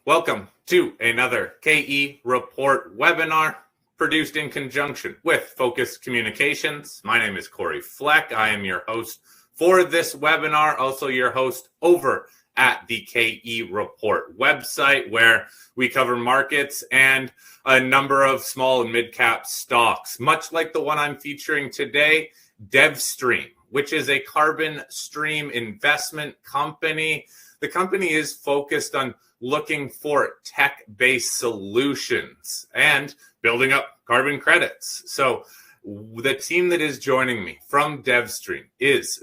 Welcome to another KE Report webinar produced in conjunction with Focus Communications. My name is Corey Fleck. I am your host for this webinar, also your host over at the KE Report website, where we cover markets and a number of small and mid-cap stocks, much like the one I'm featuring today, DevvStream, which is a carbon stream investment company. The company is focused on looking for tech-based solutions and building up carbon credits. So the team that is joining me from DevvStream is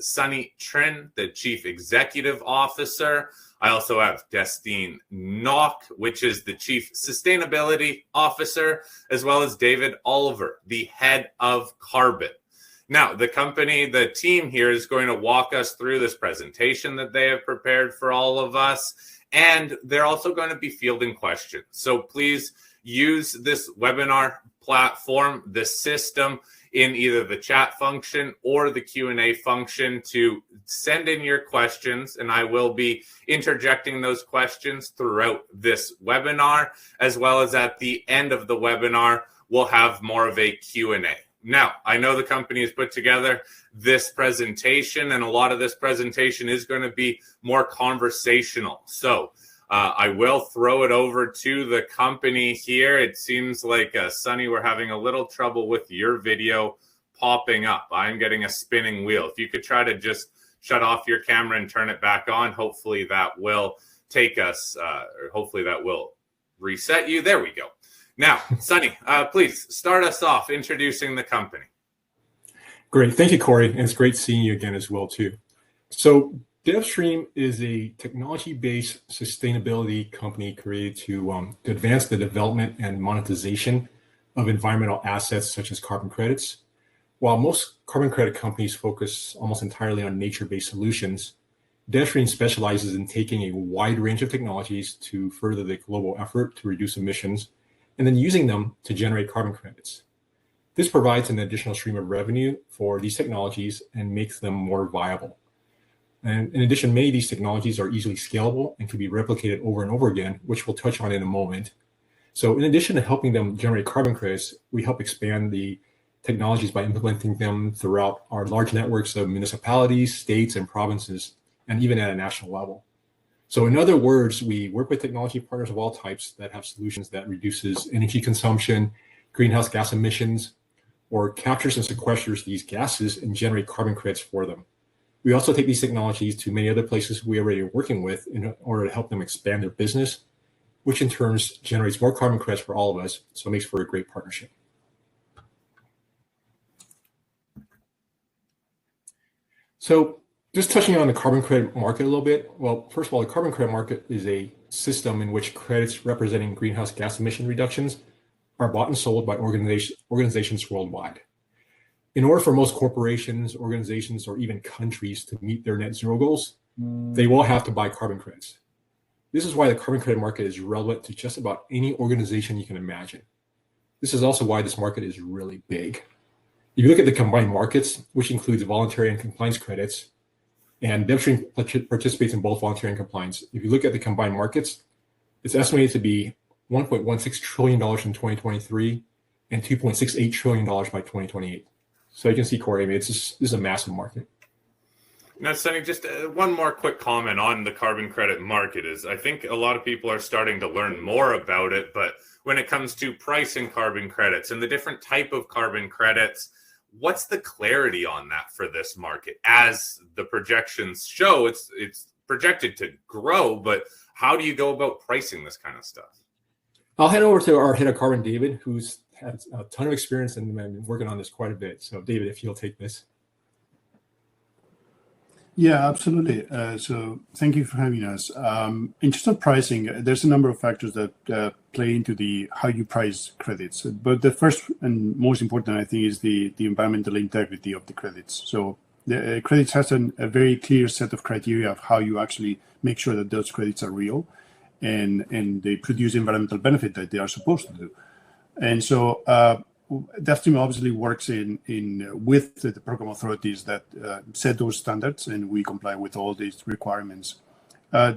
Trinh, the Chief Executive Officer. I also have Destenie Nock, which is the Chief Sustainability Officer, as well as David Oliver, the Head of Carbon. Now, the team here is going to walk us through this presentation that they have prepared for all of us, and they're also going to be fielding questions. So please use this webinar platform, the system, in either the chat function or the Q&A function to send in your questions, and I will be interjecting those questions throughout this webinar, as well as at the end of the webinar, we'll have more of a Q&A. Now, I know the company has put together this presentation, and a lot of this presentation is going to be more conversational. So I will throw it over to the company here. It seems like, Sunny, we're having a little trouble with your video popping up. I'm getting a spinning wheel. If you could try to just shut off your camera and turn it back on, hopefully that will take us, or hopefully that will reset you. There we go. Now, Sunny, please start us off introducing the company. Great. Thank you, Corey. And it's great seeing you again as well, too. So DevvStream is a technology-based sustainability company created to advance the development and monetization of environmental assets such as carbon credits. While most carbon credit companies focus almost entirely on nature-based solutions, DevvStream specializes in taking a wide range of technologies to further the global effort to reduce emissions and then using them to generate carbon credits. This provides an additional stream of revenue for these technologies and makes them more viable. And in addition, many of these technologies are easily scalable and can be replicated over and over again, which we'll touch on in a moment. So in addition to helping them generate carbon credits, we help expand the technologies by implementing them throughout our large networks of municipalities, states, and provinces, and even at a national level. So in other words, we work with technology partners of all types that have solutions that reduces energy consumption, greenhouse gas emissions, or captures and sequesters these gases and generate carbon credits for them. We also take these technologies to many other places we already are working with in order to help them expand their business, which in turn generates more carbon credits for all of us. So it makes for a great partnership. So just touching on the carbon credit market a little bit. Well, first of all, the carbon credit market is a system in which credits representing greenhouse gas emission reductions are bought and sold by organizations worldwide. In order for most corporations, organizations, or even countries to meet their net zero goals, they will have to buy carbon credits. This is why the carbon credit market is relevant to just about any organization you can imagine. This is also why this market is really big. If you look at the combined markets, which includes voluntary and compliance credits, and DevvStream participates in both voluntary and compliance. If you look at the combined markets, it's estimated to be $1.16 trillion in 2023 and $2.68 trillion by 2028. So you can see, Corey, I mean, this is a massive market. Now, Sunny, just one more quick comment on the carbon credit market is I think a lot of people are starting to learn more about it, but when it comes to pricing carbon credits and the different type of carbon credits, what's the clarity on that for this market? As the projections show, it's projected to grow, but how do you go about pricing this kind of stuff? I'll head over to our head of carbon, David, who's had a ton of experience and been working on this quite a bit. So David, if you'll take this. Yeah, absolutely. So thank you for having us. In terms of pricing, there's a number of factors that play into how you price credits. But the first and most important, I think, is the environmental integrity of the credits. So the credits has a very clear set of criteria of how you actually make sure that those credits are real and they produce environmental benefit that they are supposed to do. And so DevvStream obviously works with the program authorities that set those standards, and we comply with all these requirements.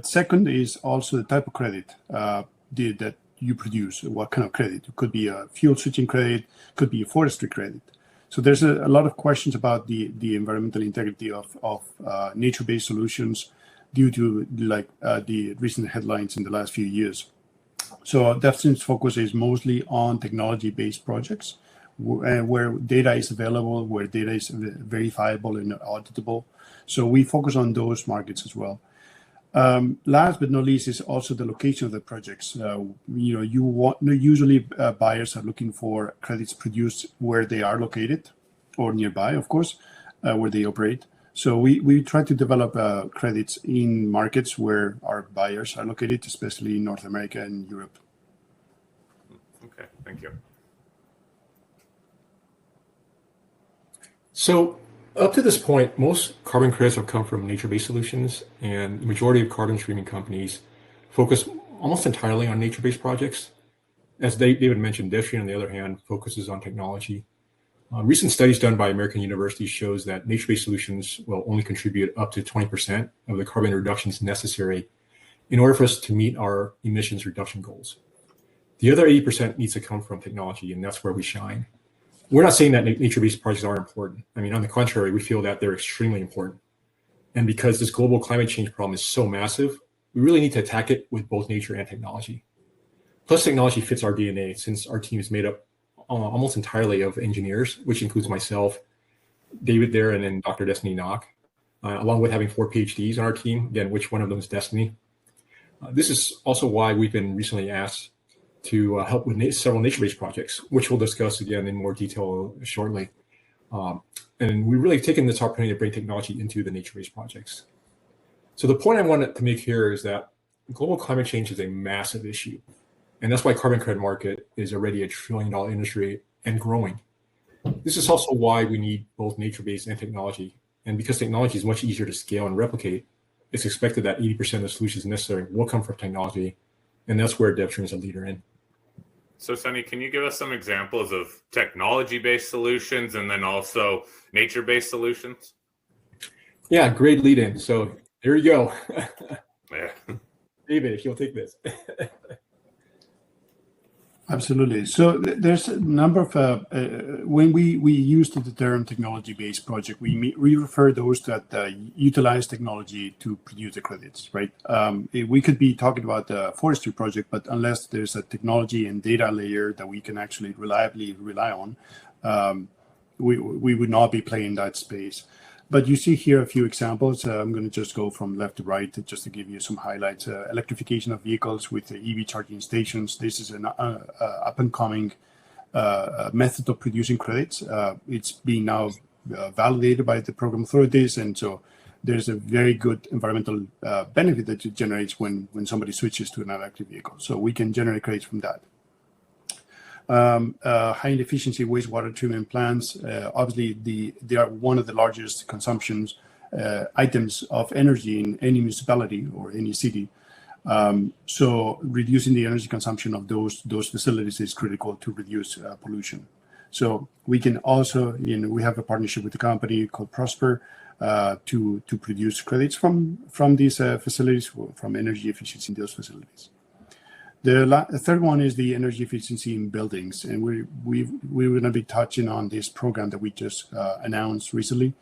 Second is also the type of credit that you produce. What kind of credit? It could be a fuel switching credit, could be a forestry credit. So there's a lot of questions about the environmental integrity of nature-based solutions due to the recent headlines in the last few years. So DevStream's focus is mostly on technology-based projects where data is available, where data is verifiable and auditable. So we focus on those markets as well. Last but not least is also the location of the projects. Usually buyers are looking for credits produced where they are located or nearby, of course, where they operate. So we try to develop credits in markets where our buyers are located, especially in North America and Europe. Okay, thank you. So up to this point, most carbon credits have come from nature-based solutions, and the majority of carbon streaming companies focus almost entirely on nature-based projects. As David mentioned, DevStream, on the other hand, focuses on technology. Recent studies done by American universities shows that nature-based solutions will only contribute up to 20% of the carbon reductions necessary in order for us to meet our emissions reduction goals. The other 80% needs to come from technology, and that's where we shine. We're not saying that nature-based projects aren't important. I mean, on the contrary, we feel that they're extremely important. And because this global climate change problem is so massive, we really need to attack it with both nature and technology. Plus, technology fits our DNA since our team is made up almost entirely of engineers, which includes myself, David there, and then Dr. Destenie Nock, along with having 4 PhDs on our team, again, which one of them is Destenie. This is also why we've been recently asked to help with several nature-based projects, which we'll discuss again in more detail shortly. And we've really taken this opportunity to bring technology into the nature-based projects. So the point I wanted to make here is that global climate change is a massive issue. And that's why carbon credit market is already $1 trillion industry and growing. This is also why we need both nature-based and technology. And because technology is much easier to scale and replicate, it's expected that 80% of the solutions necessary will come from technology. And that's where DevStream is a leader in. So, Sunny, can you give us some examples of technology-based solutions and then also nature-based solutions? Yeah, great lead in. So there you go. Yeah. David, if you'll take this. Absolutely. So there's a number of, when we use the term technology-based project, we refer those that utilize technology to produce the credits, right? We could be talking about the forestry project, but unless there's a technology and data layer that we can actually reliably rely on, we would not be playing that space. But you see here a few examples. I'm going to just go from left to right just to give you some highlights. Electrification of vehicles with EV charging stations. This is an up-and-coming method of producing credits. It's being now validated by the program authorities, and so there's a very good environmental benefit that it generates when somebody switches to an electric vehicle. So we can generate credits from that. High efficiency wastewater treatment plants. Obviously, they are one of the largest consumptions items of energy in any municipality or any city. So reducing the energy consumption of those facilities is critical to reduce pollution. So we can also, we have a partnership with a company called Prosper to produce credits from these facilities, from energy efficiency in those facilities. The third one is the energy efficiency in buildings, and we're going to be touching on this program that we just announced recently.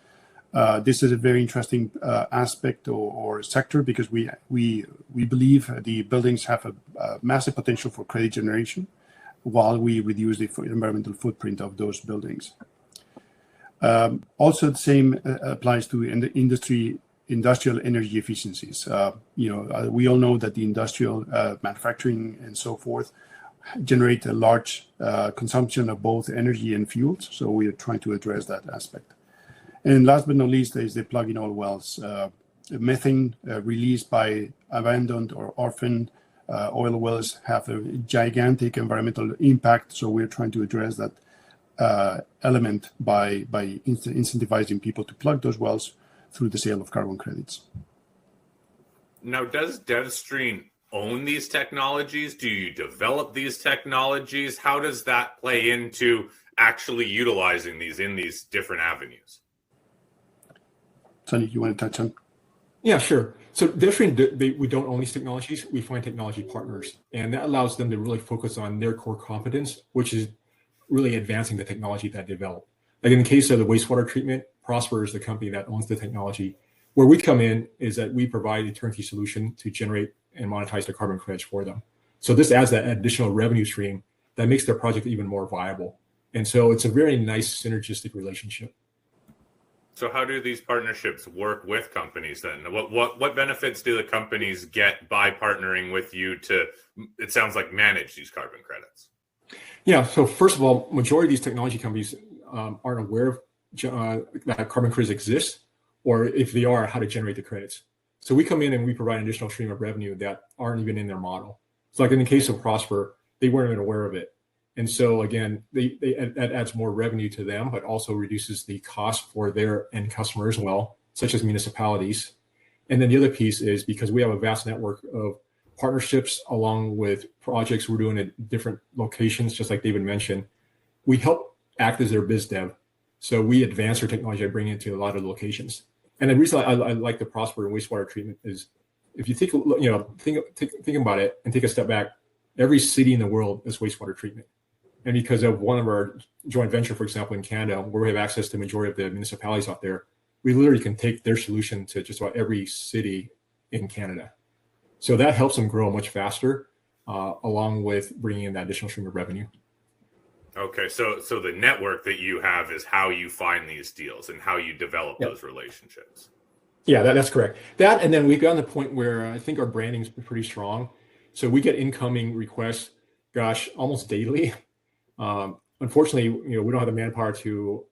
This is a very interesting aspect or sector because we believe the buildings have a massive potential for credit generation while we reduce the environmental footprint of those buildings. Also, the same applies to industrial energy efficiencies. We all know that the industrial manufacturing and so forth generate a large consumption of both energy and fuels. So we are trying to address that aspect. And last but not least is the plug-in oil wells. Methane released by abandoned or orphaned oil wells have a gigantic environmental impact. So we're trying to address that element by incentivizing people to plug those wells through the sale of carbon credits. Now, does DevStream own these technologies? Do you develop these technologies? How does that play into actually utilizing these in these different avenues? Sonny, you want to touch on? Yeah, sure. So DevvStream, we don't own these technologies. We find technology partners, and that allows them to really focus on their core competence, which is really advancing the technology that they develop. Like in the case of the wastewater treatment, Prosper is the company that owns the technology. Where we come in is that we provide a turnkey solution to generate and monetize the carbon credits for them. So this adds that additional revenue stream that makes their project even more viable. And so it's a very nice synergistic relationship. So how do these partnerships work with companies then? What benefits do the companies get by partnering with you to, it sounds like, manage these carbon credits? Yeah, so first of all, majority of these technology companies aren't aware of that carbon credits exist, or if they are, how to generate the credits. So we come in and we provide an additional stream of revenue that aren't even in their model. So like in the case of Prosper, they weren't even aware of it. And so again, that adds more revenue to them, but also reduces the cost for their end customers as well, such as municipalities. And then the other piece is because we have a vast network of partnerships along with projects we're doing at different locations, just like David mentioned, we help act as their biz dev. So we advance our technology and bring it to a lot of locations. And the reason I like the Prosper and wastewater treatment is if you think about it and take a step back, every city in the world is wastewater treatment. And because of one of our joint venture, for example, in Canada, where we have access to the majority of the municipalities out there, we literally can take their solution to just about every city in Canada. So that helps them grow much faster, along with bringing in that additional stream of revenue. Okay, so the network that you have is how you find these deals and how you develop those relationships. Yeah, that's correct. That, and then we've gotten to the point where I think our branding is pretty strong. So we get incoming requests, almost daily. Unfortunately, we don't have the manpower to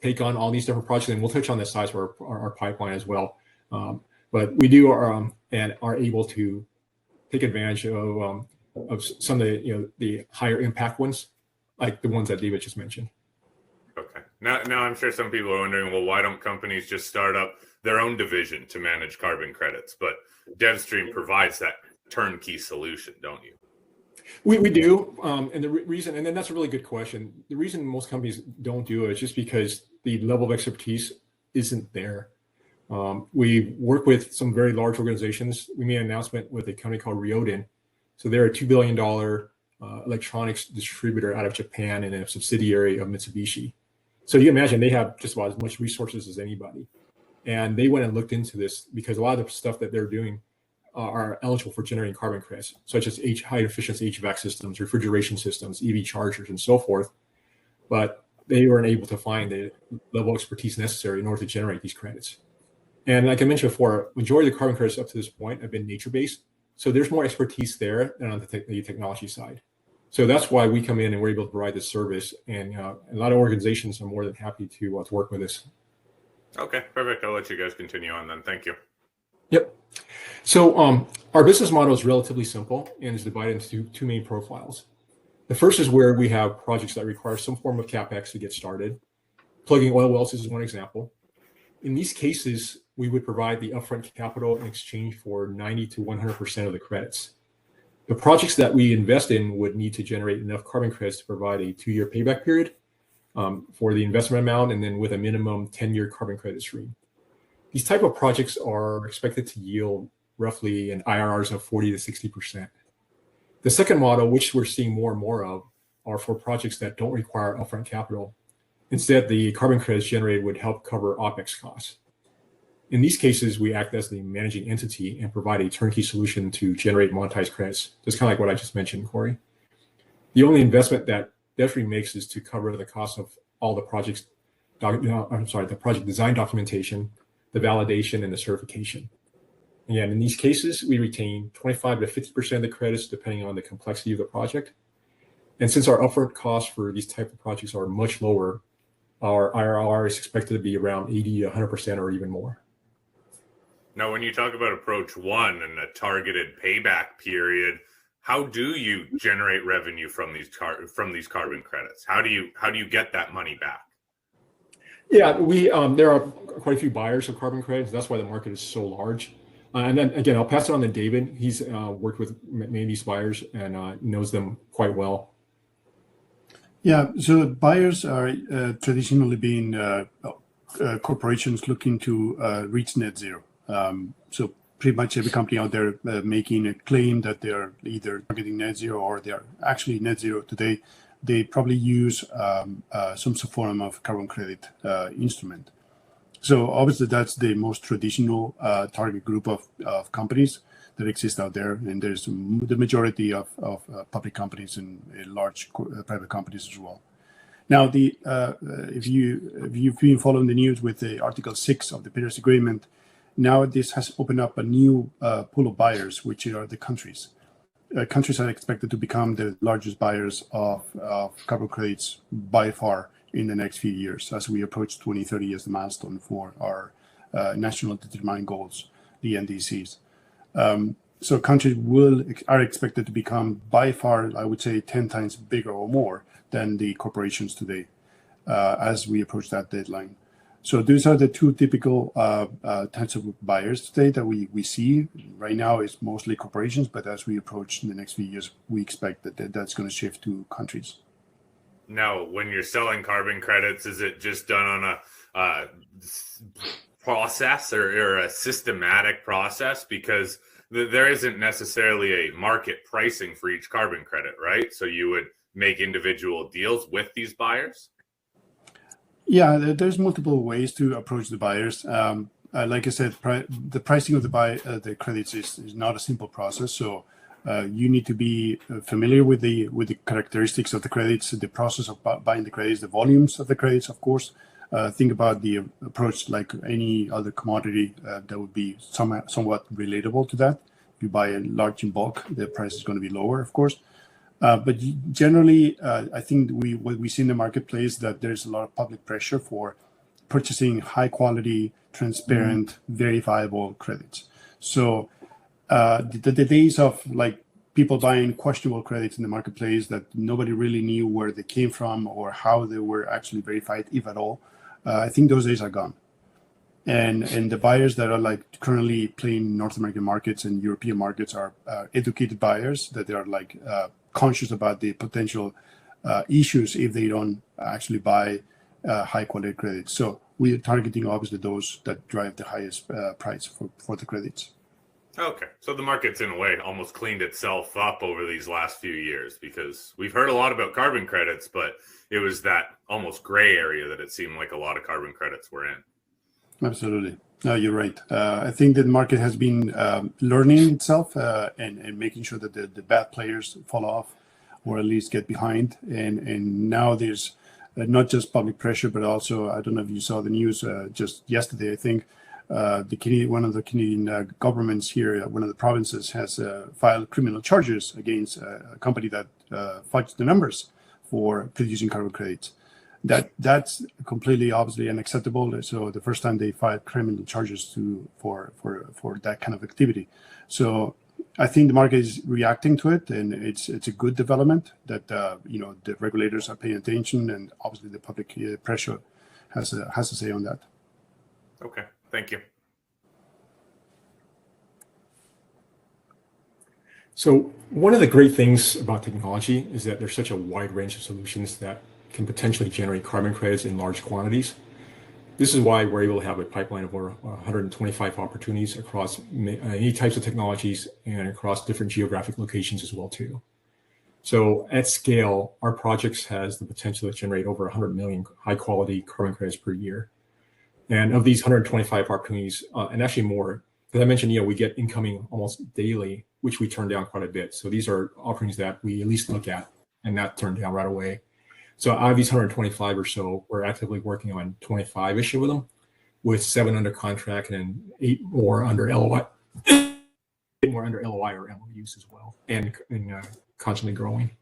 take on all these different projects, and we'll touch on the size of our pipeline as well. But we do and are able to take advantage of some of the higher impact ones, like the ones that David just mentioned. Okay. Now I'm sure some people are wondering, well, why don't companies just start up their own division to manage carbon credits? But DevvStream provides that turnkey solution, don't you? We do, and the reason, and then that's a really good question. The reason most companies don't do it is just because the level of expertise isn't there. We work with some very large organizations. We made an announcement with a company called Ryoden. So they're a $2 billion electronics distributor out of Japan and a subsidiary of Mitsubishi. So you can imagine they have just about as much resources as anybody. And they went and looked into this because a lot of the stuff that they're doing are eligible for generating carbon credits, such as high efficiency HVAC systems, refrigeration systems, EV chargers, and so forth. But they weren't able to find the level of expertise necessary in order to generate these credits. And like I mentioned before, majority of the carbon credits up to this point have been nature-based. So there's more expertise there than on the technology side. So that's why we come in and we're able to provide this service. And a lot of organizations are more than happy to work with us. Okay, perfect. I'll let you guys continue on then. Thank you. Yep. So our business model is relatively simple and is divided into two main profiles. The first is where we have projects that require some form of CapEx to get started. Plugging oil wells is one example. In these cases, we would provide the upfront capital in exchange for 90 to 100% of the credits. The projects that we invest in would need to generate enough carbon credits to provide a 2-year payback period for the investment amount, and then with a minimum 10-year carbon credit stream. These type of projects are expected to yield roughly an IRRs of 40 to 60%. The second model, which we're seeing more and more of, are for projects that don't require upfront capital. Instead, the carbon credits generated would help cover OpEx costs. In these cases, we act as the managing entity and provide a turnkey solution to generate monetized credits, just kind of like what I just mentioned, Corey. The only investment that DevvStream makes is to cover the cost of all the project design documentation, the validation, and the certification. Again, in these cases, we retain 25 to 50% of the credits depending on the complexity of the project. And since our upfront costs for these type of projects are much lower, our IRR is expected to be around 80 to 100% or even more. Now, when you talk about approach one and a targeted payback period, how do you generate revenue from these carbon credits? How do you get that money back? Yeah, there are quite a few buyers of carbon credits. That's why the market is so large. And then again, I'll pass it on to David. He's worked with many of these buyers and knows them quite well. Yeah, so buyers are traditionally being corporations looking to reach net zero. So pretty much every company out there making a claim that they're either targeting net zero or they're actually net zero today, they probably use some form of carbon credit instrument. So obviously that's the most traditional target group of companies that exist out there, and there's the majority of public companies and large private companies as well. Now, if you've been following the news with the Article 6 of the Paris Agreement, now this has opened up a new pool of buyers, which are the countries. Countries are expected to become the largest buyers of carbon credits by far in the next few years, as we approach 2030 as the milestone for our national determined goals, the NDCs. So countries are expected to become by far, I would say, 10 times bigger or more than the corporations today as we approach that deadline. So these are the two typical types of buyers today that we see. Right now it's mostly corporations, but as we approach in the next few years, we expect that that's going to shift to countries. Now, when you're selling carbon credits, is it just done on a process or a systematic process? Because there isn't necessarily a market pricing for each carbon credit, right? So you would make individual deals with these buyers? Yeah, there's multiple ways to approach the buyers. Like I said, the pricing of the credits is not a simple process. So you need to be familiar with the characteristics of the credits, the process of buying the credits, the volumes of the credits, of course. Think about the approach like any other commodity that would be somewhat relatable to that. If you buy a large in bulk, the price is going to be lower, of course. But generally, I think what we see in the marketplace that there's a lot of public pressure for purchasing high quality, transparent, verifiable credits. So the days of like people buying questionable credits in the marketplace that nobody really knew where they came from or how they were actually verified, if at all, I think those days are gone. And the buyers that are like currently playing North American markets and European markets are educated buyers that they are like conscious about the potential issues if they don't actually buy high quality credits. So we are targeting obviously those that drive the highest price for the credits. Okay, so the market's in a way almost cleaned itself up over these last few years, because we've heard a lot about carbon credits, but it was that almost gray area that it seemed like a lot of carbon credits were in. Absolutely. No, you're right. I think that the market has been learning itself and making sure that the bad players fall off or at least get behind. And now there's not just public pressure, but also, I don't know if you saw the news just yesterday, I think, one of the Canadian governments here, one of the provinces has filed criminal charges against a company that fudged the numbers for producing carbon credits. That's completely obviously unacceptable. So the first time they filed criminal charges for that kind of activity. So I think the market is reacting to it, and it's a good development that the regulators are paying attention, and obviously the public pressure has a say on that. Okay, thank you. So one of the great things about technology is that there's such a wide range of solutions that can potentially generate carbon credits in large quantities. This is why we're able to have a pipeline of over 125 opportunities across any types of technologies and across different geographic locations as well too. So at scale, our projects has the potential to generate over 100 million high quality carbon credits per year. And of these 125 opportunities, and actually more, as I mentioned, we get incoming almost daily, which we turn down quite a bit. So these are opportunities that we at least look at and not turn down right away. So out of these 125 or so, we're actively working on 25-ish of them, with 7 under contract and 8 more under LOI, 8 more under LOI or MOUs as well, and constantly growing.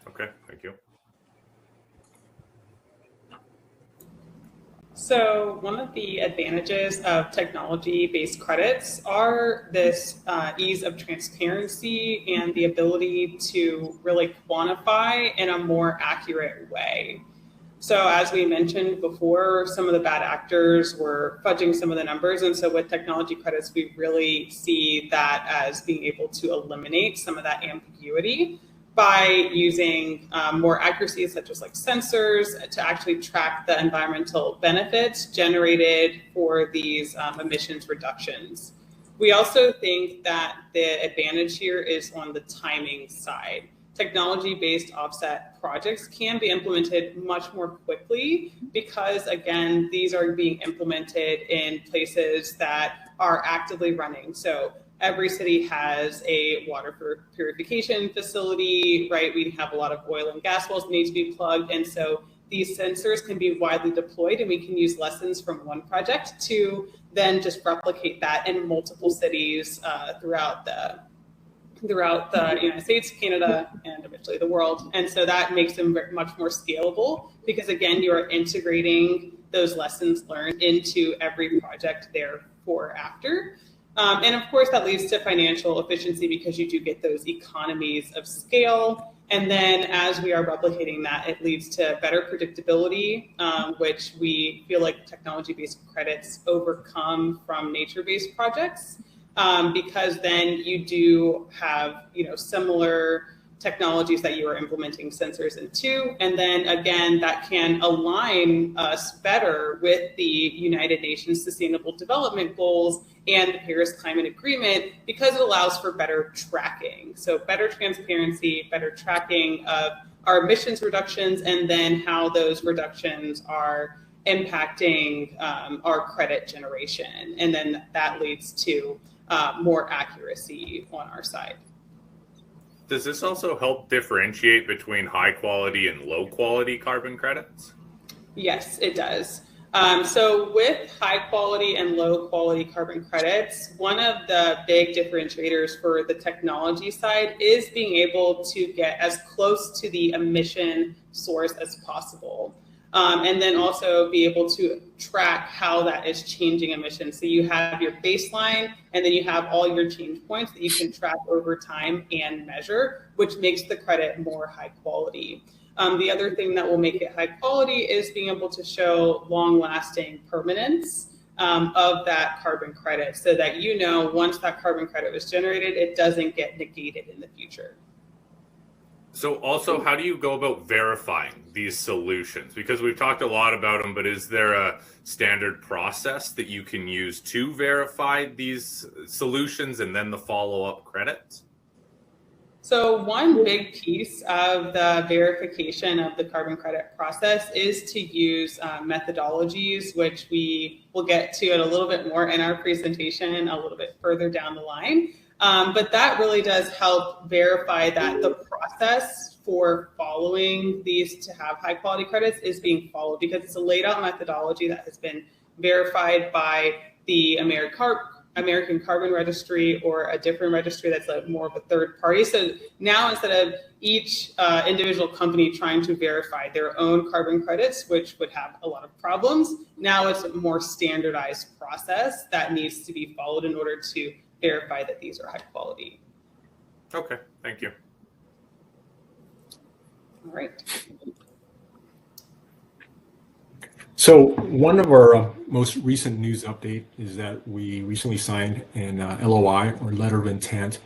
Okay, thank you. So one of the advantages of technology-based credits are this ease of transparency and the ability to really quantify in a more accurate way. So as we mentioned before, some of the bad actors were fudging some of the numbers. And so with technology credits, we really see that as being able to eliminate some of that ambiguity by using more accuracies such as like sensors to actually track the environmental benefits generated for these emissions reductions. We also think that the advantage here is on the timing side. Technology-based offset projects can be implemented much more quickly because, again, these are being implemented in places that are actively running. So every city has a water purification facility, right? We have a lot of oil and gas wells that need to be plugged. And so these sensors can be widely deployed, and we can use lessons from one project to then just replicate that in multiple cities throughout the United States, Canada, and eventually the world. And so that makes them much more scalable because, again, you are integrating those lessons learned into every project therefore after. And of course, that leads to financial efficiency because you do get those economies of scale. And then as we are replicating that, it leads to better predictability, which we feel like technology-based credits overcome from nature-based projects. Because then you do have, similar technologies that you are implementing sensors into. And then again, that can align us better with the United Nations Sustainable Development Goals and the Paris Climate Agreement because it allows for better tracking. So better transparency, better tracking of our emissions reductions, and then how those reductions are impacting our credit generation. And then that leads to more accuracy on our side. Does this also help differentiate between high quality and low quality carbon credits? Yes, it does. So with high quality and low quality carbon credits, one of the big differentiators for the technology side is being able to get as close to the emission source as possible. And then also be able to track how that is changing emissions. So you have your baseline, and then you have all your change points that you can track over time and measure, which makes the credit more high quality. The other thing that will make it high quality is being able to show long-lasting permanence of that carbon credit so that once that carbon credit was generated, it doesn't get negated in the future. So also, how do you go about verifying these solutions? Because we've talked a lot about them, but is there a standard process that you can use to verify these solutions and then the follow-up credits? So one big piece of the verification of the carbon credit process is to use methodologies, which we will get to it a little bit more in our presentation a little bit further down the line. But that really does help verify that the process for following these to have high quality credits is being followed because it's a laid out methodology that has been verified by the American Carbon Registry or a different registry that's more of a third party. So now instead of each individual company trying to verify their own carbon credits, which would have a lot of problems, now it's a more standardized process that needs to be followed in order to verify that these are high quality. Okay, thank you. All right. So one of our most recent news update is that we recently signed an LOI or letter of intent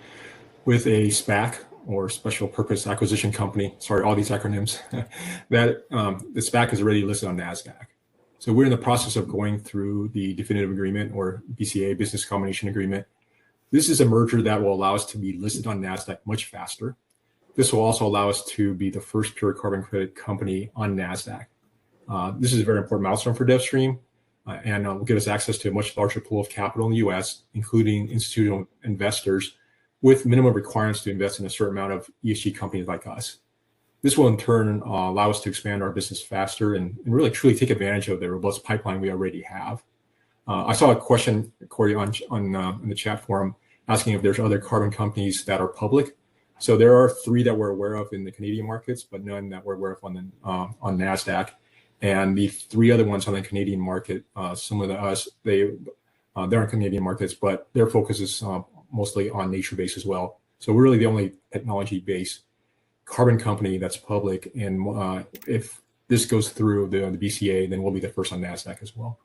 with a SPAC or special purpose acquisition company. Sorry, all these acronyms. That the SPAC is already listed on NASDAQ. So we're in the process of going through the definitive agreement or BCA, business combination agreement. This is a merger that will allow us to be listed on NASDAQ much faster. This will also allow us to be the first pure carbon credit company on NASDAQ. This is a very important milestone for DevVStream and will give us access to a much larger pool of capital in the US, including institutional investors with minimum requirements to invest in a certain amount of ESG companies like us. This will in turn allow us to expand our business faster and really truly take advantage of the robust pipeline we already have. I saw a question, Corey, on the chat forum asking if there's other carbon companies that are public. So there are 3 that we're aware of in the Canadian markets, but none that we're aware of on NASDAQ. And the 3 other ones on the Canadian market, similar to us, they're in Canadian markets, but their focus is mostly on nature-based as well. So we're really the only technology-based carbon company that's public. And if this goes through the BCA, then we'll be the first on NASDAQ as well.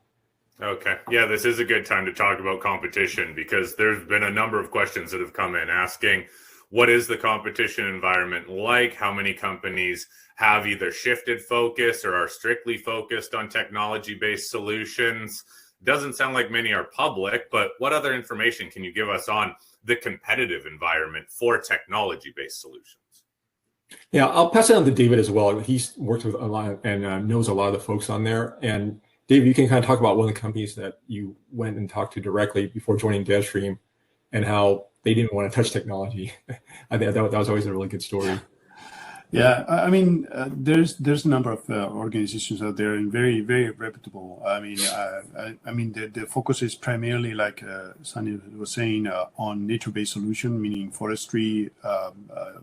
Okay. Yeah, this is a good time to talk about competition because there's been a number of questions that have come in asking what is the competition environment like? How many companies have either shifted focus or are strictly focused on technology-based solutions? Doesn't sound like many are public, but what other information can you give us on the competitive environment for technology-based solutions? Yeah, I'll pass it on to David as well. He's worked with a lot and knows a lot of the folks on there. And David, you can kind of talk about one of the companies that you went and talked to directly before joining DevvStream and how they didn't want to touch technology. I think that was always a really good story. Yeah, I mean, there's a number of organizations out there and very, very reputable. I mean, the focus is primarily, like Sunny was saying, on nature-based solution, meaning forestry,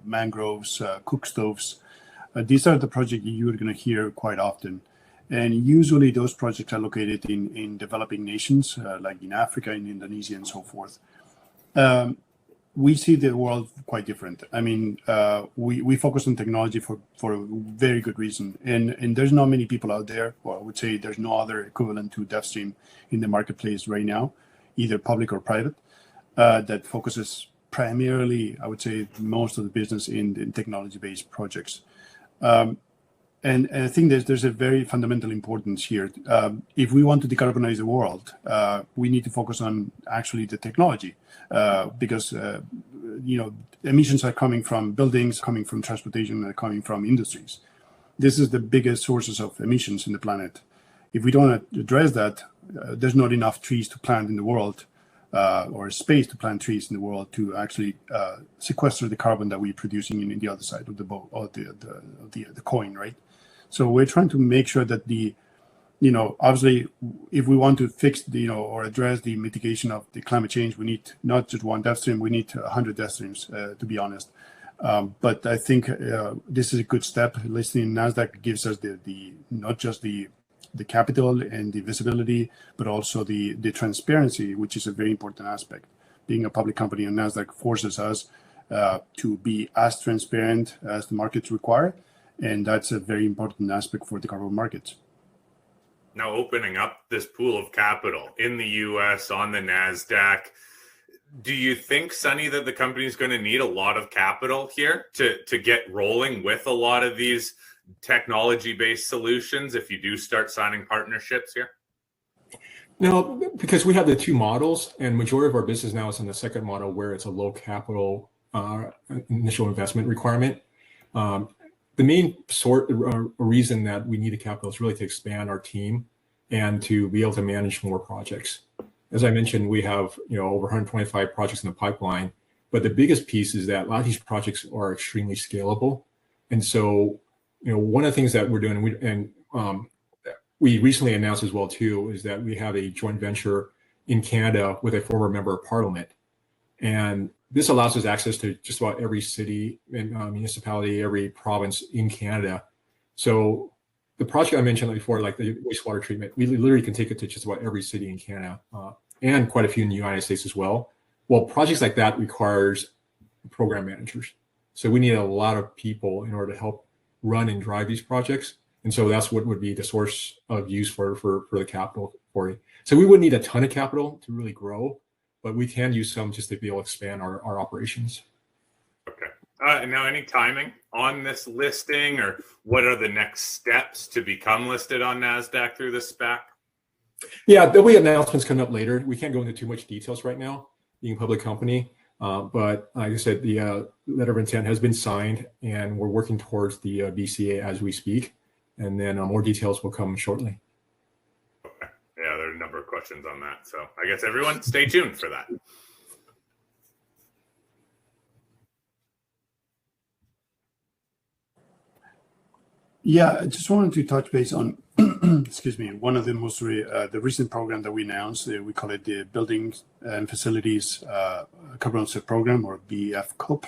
mangroves, cook stoves. These are the projects you're going to hear quite often. And usually those projects are located in developing nations, like in Africa, in Indonesia, and so forth. We see the world quite different. I mean, we focus on technology for a very good reason. And there's not many people out there, or I would say there's no other equivalent to DevvStream in the marketplace right now, either public or private, that focuses primarily, I would say, most of the business in technology-based projects. And I think there's a very fundamental importance here. If we want to decarbonize the world, we need to focus on actually the technology, because emissions are coming from buildings, coming from transportation, and coming from industries. This is the biggest sources of emissions in the planet. If we don't address that, there's not enough trees to plant in the world, or space to plant trees in the world to actually sequester the carbon that we're producing in the other side of the boat, or the coin, right? So we're trying to make sure that obviously, if we want to fix or address the mitigation of the climate change, we need not just one DevvStream, we need 100 DevvStreams, to be honest. But I think this is a good step. Listing in NASDAQ gives us the not just the capital and the visibility, but also the transparency, which is a very important aspect. Being a public company on NASDAQ forces us to be as transparent as the markets require. And that's a very important aspect for the carbon markets. Now, opening up this pool of capital in the US on the NASDAQ, do you think, Sunny, that the company is going to need a lot of capital here to get rolling with a lot of these technology-based solutions if you do start signing partnerships here? No, because we have the two models, and majority of our business now is in the second model, where it's a low capital initial investment requirement. The main reason that we need the capital is really to expand our team and to be able to manage more projects. As I mentioned, we have over 125 projects in the pipeline, but the biggest piece is that a lot of these projects are extremely scalable. And so, one of the things that we're doing, and we recently announced as well too, is that we have a joint venture in Canada with a former member of Parliament, and this allows us access to just about every city and municipality, every province in Canada. So the project I mentioned before, like the wastewater treatment, we literally can take it to just about every city in Canada, and quite a few in the United States as well. Well, projects like that requires program managers. So we need a lot of people in order to help run and drive these projects. And so that's what would be the source of use for the capital for it. So we wouldn't need a ton of capital to really grow, but we can use some just to be able to expand our operations. Okay. And now, any timing on this listing, or what are the next steps to become listed on NASDAQ through this SPAC? Yeah, there'll be announcements coming up later. We can't go into too much details right now, being a public company. But like I said, the letter of intent has been signed, and we're working towards the BCA as we speak. And then more details will come shortly. Okay. Yeah, there are a number of questions on that. So I guess everyone stay tuned for that. Yeah, I just wanted to touch base on, excuse me, one of the most the recent program that we announced. We call it the Buildings and Facilities Carbon Offset Program, or BFCOP.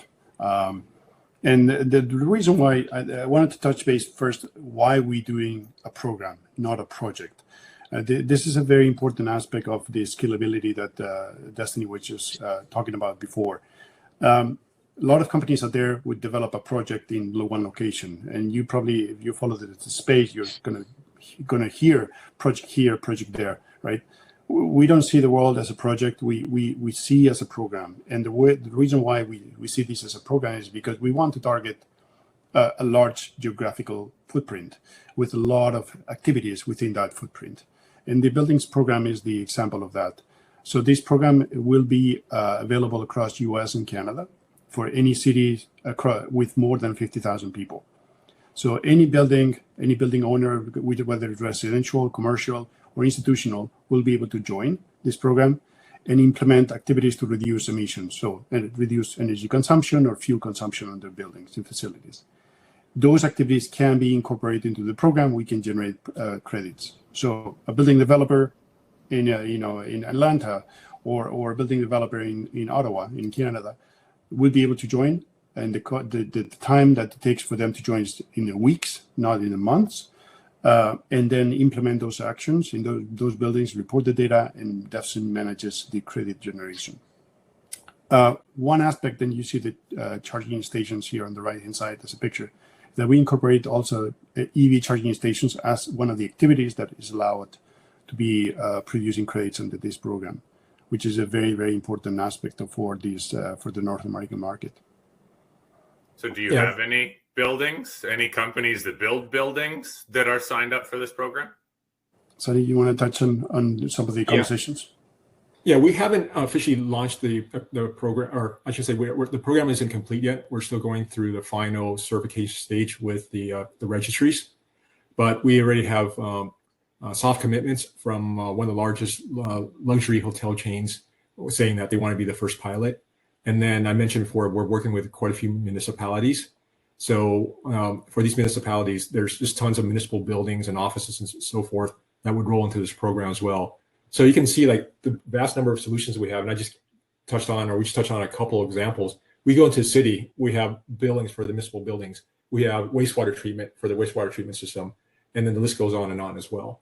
And the reason why I wanted to touch base first, why we doing a program, not a project. This is a very important aspect of the scalability that Destenie was just talking about before. A lot of companies out there would develop a project in one location, and you probably, if you follow the space, you're gonna hear project here, project there, right? we don't see the world as a project. We see as a program. And the reason why we see this as a program is because we want to target a large geographical footprint with a lot of activities within that footprint. And the buildings program is the example of that. So this program will be available across US and Canada for any city with more than 50,000 people. So any building owner, whether it's residential, commercial, or institutional, will be able to join this program and implement activities to reduce emissions, so reduce energy consumption or fuel consumption on their buildings and facilities. Those activities can be incorporated into the program. We can generate credits. So a building developer in Atlanta or a building developer in Ottawa, in Canada, will be able to join. And the time that it takes for them to join is in the weeks, not in the months, and then implement those actions in those buildings, report the data, and DevVstream manages the credit generation. One aspect, and you see the charging stations here on the right-hand side as a picture, that we incorporate also EV charging stations as one of the activities that is allowed to be producing credits under this program, which is a very, very important aspect for the North American market. So do you have any buildings, any companies that build buildings that are signed up for this program? Sonny, you want to touch on some of the conversations? Yeah, we haven't officially launched the program, or I should say the program isn't complete yet. We're still going through the final certification stage with the registries, but we already have soft commitments from one of the largest luxury hotel chains saying that they want to be the first pilot. And then I mentioned before, we're working with quite a few municipalities. So for these municipalities, there's just tons of municipal buildings and offices and so forth that would roll into this program as well. So you can see like the vast number of solutions we have. And we just touched on a couple of examples. We go into the city, we have buildings for the municipal buildings. We have wastewater treatment for the wastewater treatment system. And then the list goes on and on as well.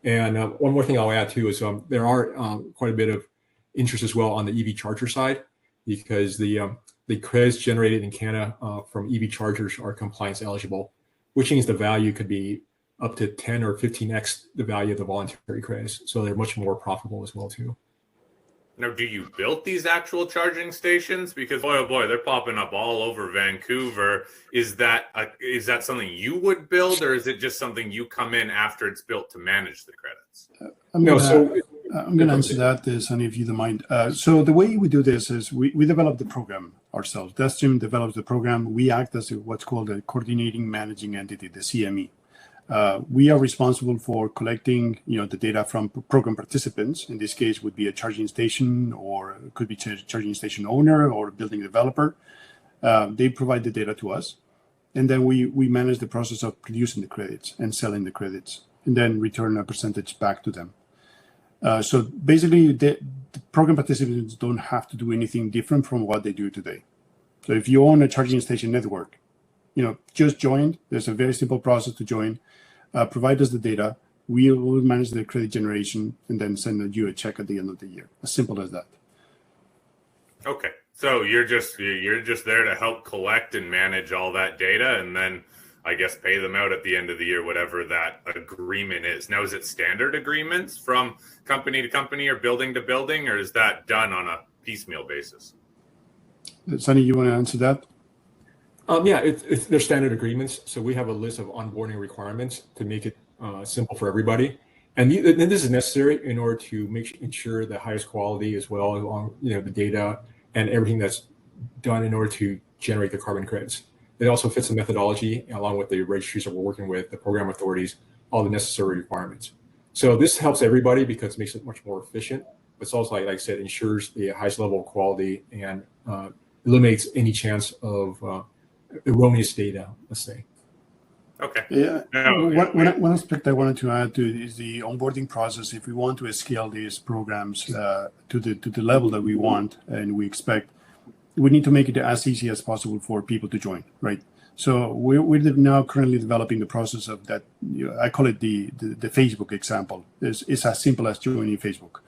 And one more thing I'll add too is there are quite a bit of interest as well on the EV charger side, because the credits generated in Canada from EV chargers are compliance eligible, which means the value could be up to 10 or 15x the value of the voluntary credits. So they're much more profitable as well too. Now, do you build these actual charging stations? Because boy, oh boy, they're popping up all over Vancouver. Is that something you would build, or is it just something you come in after it's built to manage the credits? I'm going to answer that, Sonny, if you don't mind. So the way we do this is we develop the program ourselves. DevVstream develops the program. We act as what's called a coordinating managing entity, the CME. We are responsible for collecting, the data from program participants. In this case, would be a charging station, or it could be charging station owner or building developer. They provide the data to us, and then we manage the process of producing the credits and selling the credits, and then return a percentage back to them. So basically, the program participants don't have to do anything different from what they do today. So if you own a charging station network, just join. There's a very simple process to join. Provide us the data. We will manage the credit generation and then send you a check at the end of the year. As simple as that. Okay, so you're just there to help collect and manage all that data, and then I guess pay them out at the end of the year, whatever that agreement is. Now, is it standard agreements from company to company or building to building, or is that done on a piecemeal basis? Sonny, you want to answer that? They're standard agreements. So we have a list of onboarding requirements to make it simple for everybody. And this is necessary in order to ensure the highest quality as well along the data and everything that's done in order to generate the carbon credits. It also fits the methodology along with the registries that we're working with, the program authorities, all the necessary requirements. So this helps everybody because it makes it much more efficient. But it's also, like I said, ensures the highest level of quality and eliminates any chance of erroneous data, let's say. Okay. Yeah. One aspect I wanted to add to is the onboarding process. If we want to scale these programs to the level that we want and we expect, we need to make it as easy as possible for people to join, right? So we're now currently developing the process of that. I call it the Facebook example. It's as simple as joining Facebook.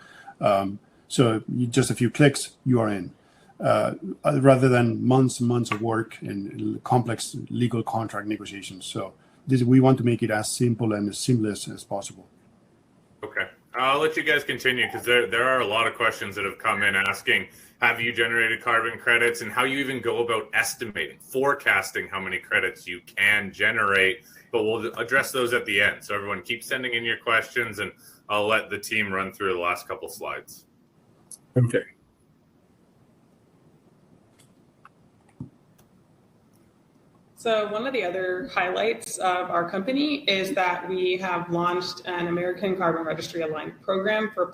So just a few clicks, you are in. Rather than months and months of work and complex legal contract negotiations. So we want to make it as simple and as seamless as possible. Okay. I'll let you guys continue because there are a lot of questions that have come in asking, have you generated carbon credits, and how you even go about estimating, forecasting how many credits you can generate. But we'll address those at the end. So everyone keep sending in your questions, and I'll let the team run through the last couple slides. Okay. So one of the other highlights of our company is that we have launched an American Carbon Registry-aligned program for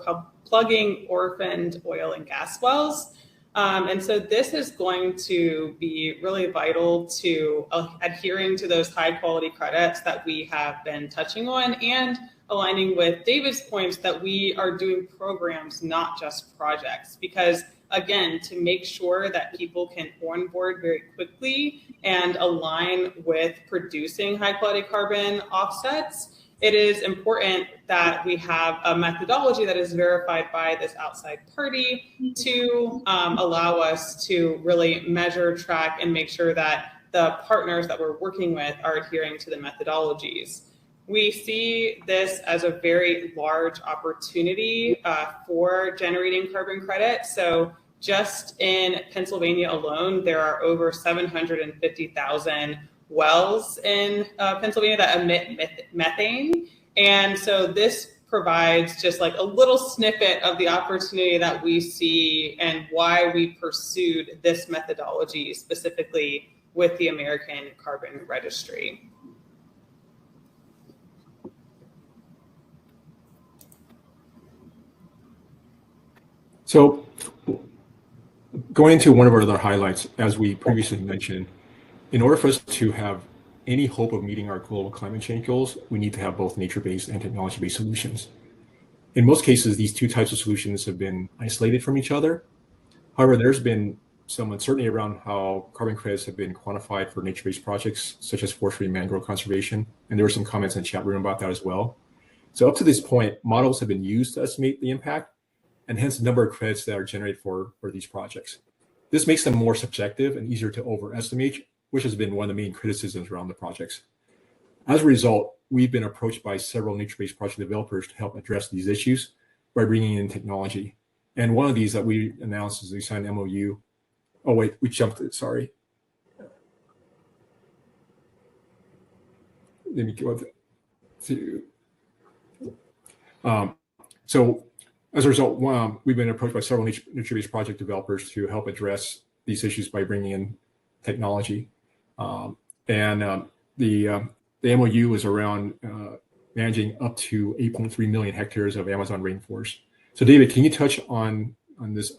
plugging orphaned oil and gas wells. And so this is going to be really vital to adhering to those high quality credits that we have been touching on, and aligning with David's points that we are doing programs, not just projects, because again, to make sure that people can onboard very quickly and align with producing high quality carbon offsets, it is important that we have a methodology that is verified by this outside party to allow us to really measure, track, and make sure that the partners that we're working with are adhering to the methodologies. We see this as a very large opportunity for generating carbon credits. So just in Pennsylvania alone, there are over 750,000 wells in Pennsylvania that emit methane. And so this provides just like a little snippet of the opportunity that we see and why we pursued this methodology specifically with the American Carbon Registry. So going into one of our other highlights, as we previously mentioned, in order for us to have any hope of meeting our global climate change goals, we need to have both nature-based and technology-based solutions. In most cases, these two types of solutions have been isolated from each other. However, there's been some uncertainty around how carbon credits have been quantified for nature-based projects, such as forestry and mangrove conservation. And there were some comments in the chat room about that as well. So up to this point, models have been used to estimate the impact, and hence the number of credits that are generated for these projects. This makes them more subjective and easier to overestimate, which has been one of the main criticisms around the projects. As a result, we've been approached by several nature-based project developers to help address these issues by bringing in technology. And one of these that we announced is we signed an MOU. Oh wait, we jumped it, sorry. Let me go up to, so as a result, we've been approached by several nature-based project developers to help address these issues by bringing in technology. The MOU is around managing up to 8.3 million hectares of Amazon rainforest. So David, can you touch on this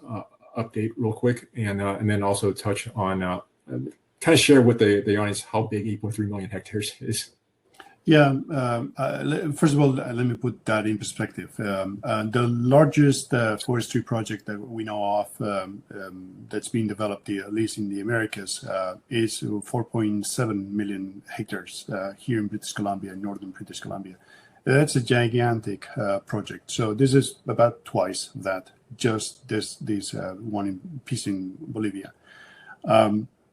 update real quick, and then also touch on, kind of share with the audience how big 8.3 million hectares is? Yeah, first of all, let me put that in perspective. The largest forestry project that we know of that's being developed, at least in the Americas, is 4.7 million hectares here in British Columbia, northern British Columbia. That's a gigantic project. So this is about twice that, just this one piece in Bolivia.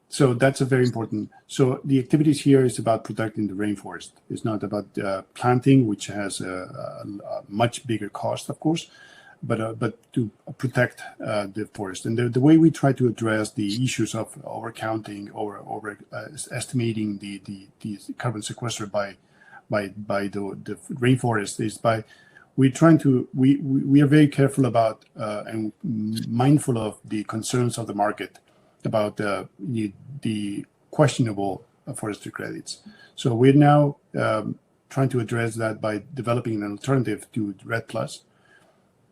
So that's a very important. So the activities here is about protecting the rainforest. It's not about planting, which has a much bigger cost, of course, but to protect the forest. And the way we try to address the issues of overcounting or estimating the carbon sequester by the rainforest is by we are very careful about and mindful of the concerns of the market about the questionable forestry credits. So we're now trying to address that by developing an alternative to REDD+,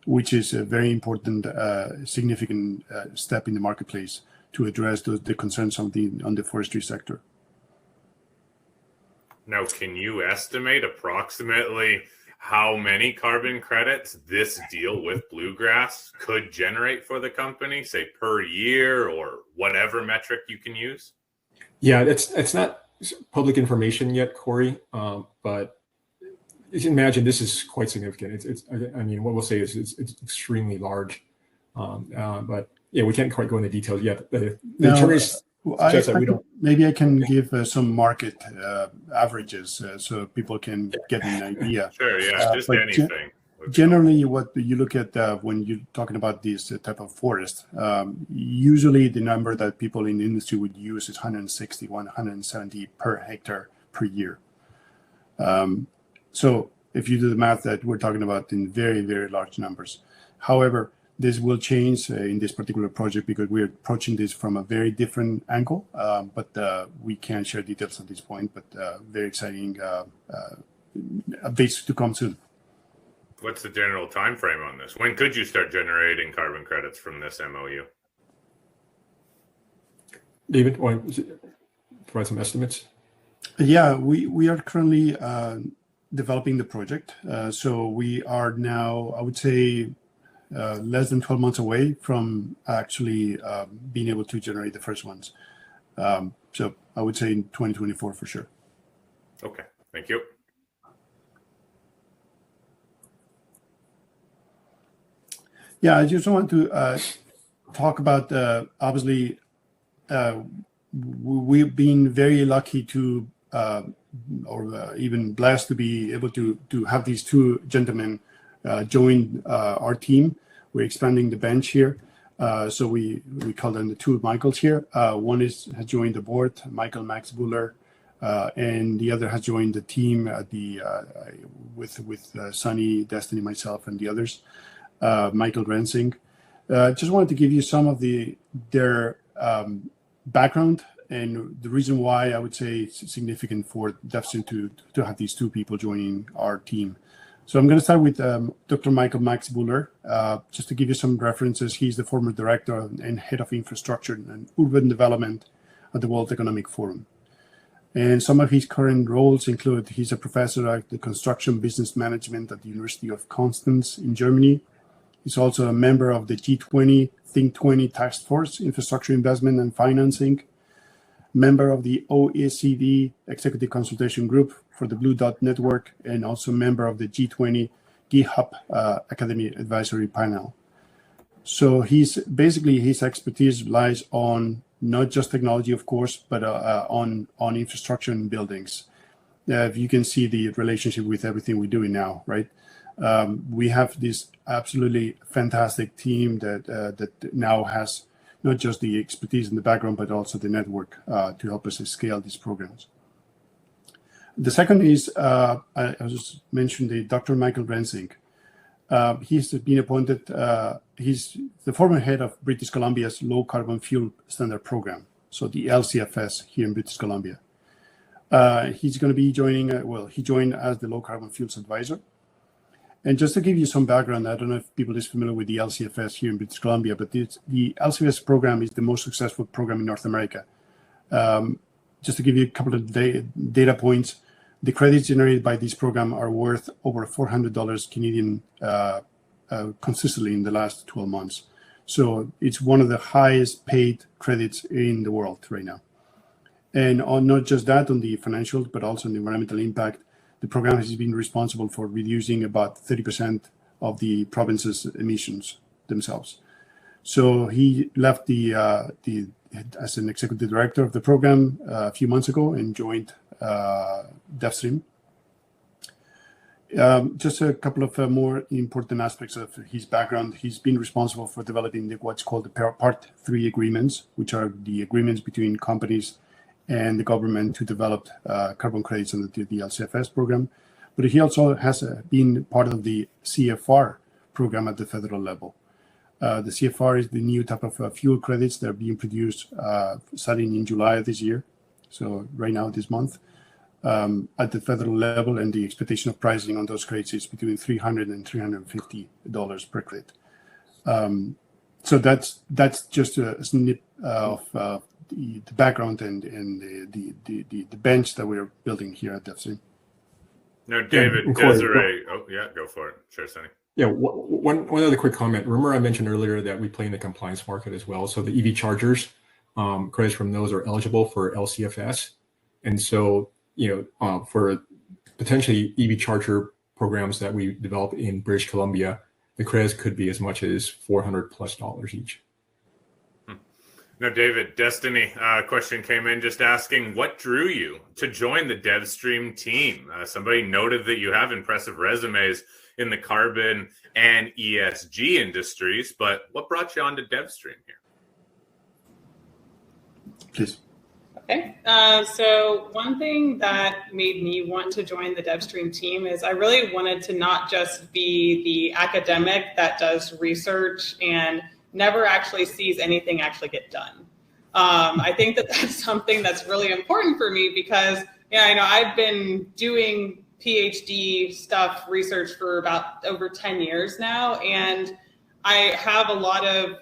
which is a very important, significant step in the marketplace to address the concerns on the forestry sector. Now, can you estimate approximately how many carbon credits this deal with Bluegrass could generate for the company, say per year or whatever metric you can use? Yeah, it's not public information yet, Corey, but you can imagine this is quite significant. I mean, what we'll say is it's extremely large, but yeah, we can't quite go into details yet. The attorneys suggest that we don't. Maybe I can give some market averages so people can get an idea. Sure, yeah, just anything. Generally, what you look at when you're talking about this type of forest, usually the number that people in the industry would use is 160, 170 per hectare per year. So if you do the math, that we're talking about in very, very large numbers. However, this will change in this particular project because we're approaching this from a very different angle, but we can't share details at this point, but very exciting updates to come soon. What's the general time frame on this? When could you start generating carbon credits from this MOU? David, want to provide some estimates? Yeah, we are currently developing the project. So we are now, I would say, less than 12 months away from actually being able to generate the first ones. So I would say in 2024 for sure. Okay, thank you. Yeah, I just want to talk about, obviously, we've been very lucky to, or even blessed to be able to have these two gentlemen join our team. We're expanding the bench here. So we call them the two Michaels here. One has joined the board, Michael Max Buller, and the other has joined the team at with Sunny, Destenie, myself, and the others. Michael Rensing. Just wanted to give you some of their background and the reason why I would say it's significant for DevVstream to have these two people joining our team. So I'm going to start with Dr. Michael Max Buller. Just to give you some references, he's the former director and head of infrastructure and urban development at the World Economic Forum. And some of his current roles include he's a professor at the construction business management at the University of Constance in Germany. He's also a member of the G20 Think 20 Task Force, Infrastructure Investment and Financing, member of the OECD Executive Consultation Group for the Blue Dot Network, and also member of the G20 GitHub Academy Advisory Panel. So his expertise lies on not just technology, of course, but on infrastructure and buildings. You can see the relationship with everything we're doing now, right? We have this absolutely fantastic team that now has not just the expertise in the background, but also the network to help us scale these programs. The second is, I just mentioned Dr. Michael Rensing. He's been appointed, he's the former head of British Columbia's Low Carbon Fuel Standard Program, so the LCFS here in British Columbia. He's going to be joining, he joined as the Low Carbon Fuels Advisor. And just to give you some background, I don't know if people are familiar with the LCFS here in British Columbia, but the LCFS program is the most successful program in North America. Just to give you a couple of data points, the credits generated by this program are worth over $400 Canadian consistently in the last 12 months. So it's one of the highest paid credits in the world right now. And on not just that, on the financial, but also on the environmental impact, the program has been responsible for reducing about 30% of the province's emissions themselves. So he left as an executive director of the program a few months ago and joined DevVstream. Just a couple of more important aspects of his background. He's been responsible for developing what's called the Part 3 agreements, which are the agreements between companies and the government to develop carbon credits under the LCFS program. But he also has been part of the CFR program at the federal level. The CFR is the new type of fuel credits that are being produced starting in July of this year. So right now, this month, at the federal level, and the expectation of pricing on those credits is between $300 and $350 per credit. So that's just a snip of the background and the bench that we're building here at DevVstream. No, David, Desiree. Oh, yeah, go for it. Sure, Sonny. Yeah, one other quick comment. Remember I mentioned earlier that we play in the compliance market as well. So the EV chargers, credits from those are eligible for LCFS. And so, for potentially EV charger programs that we develop in British Columbia, the credits could be as much as $400+ each. Now, David, Destenie, question came in just asking, what drew you to join the DevVstream team? Somebody noted that you have impressive resumes in the carbon and ESG industries. But what brought you on to DevvStream here? Please. Okay. So one thing that made me want to join the DevvStream team is I really wanted to not just be the academic that does research and never actually sees anything actually get done. I think that that's something that's really important for me because, I know I've been doing PhD stuff, research for about over 10 years now, and I have a lot of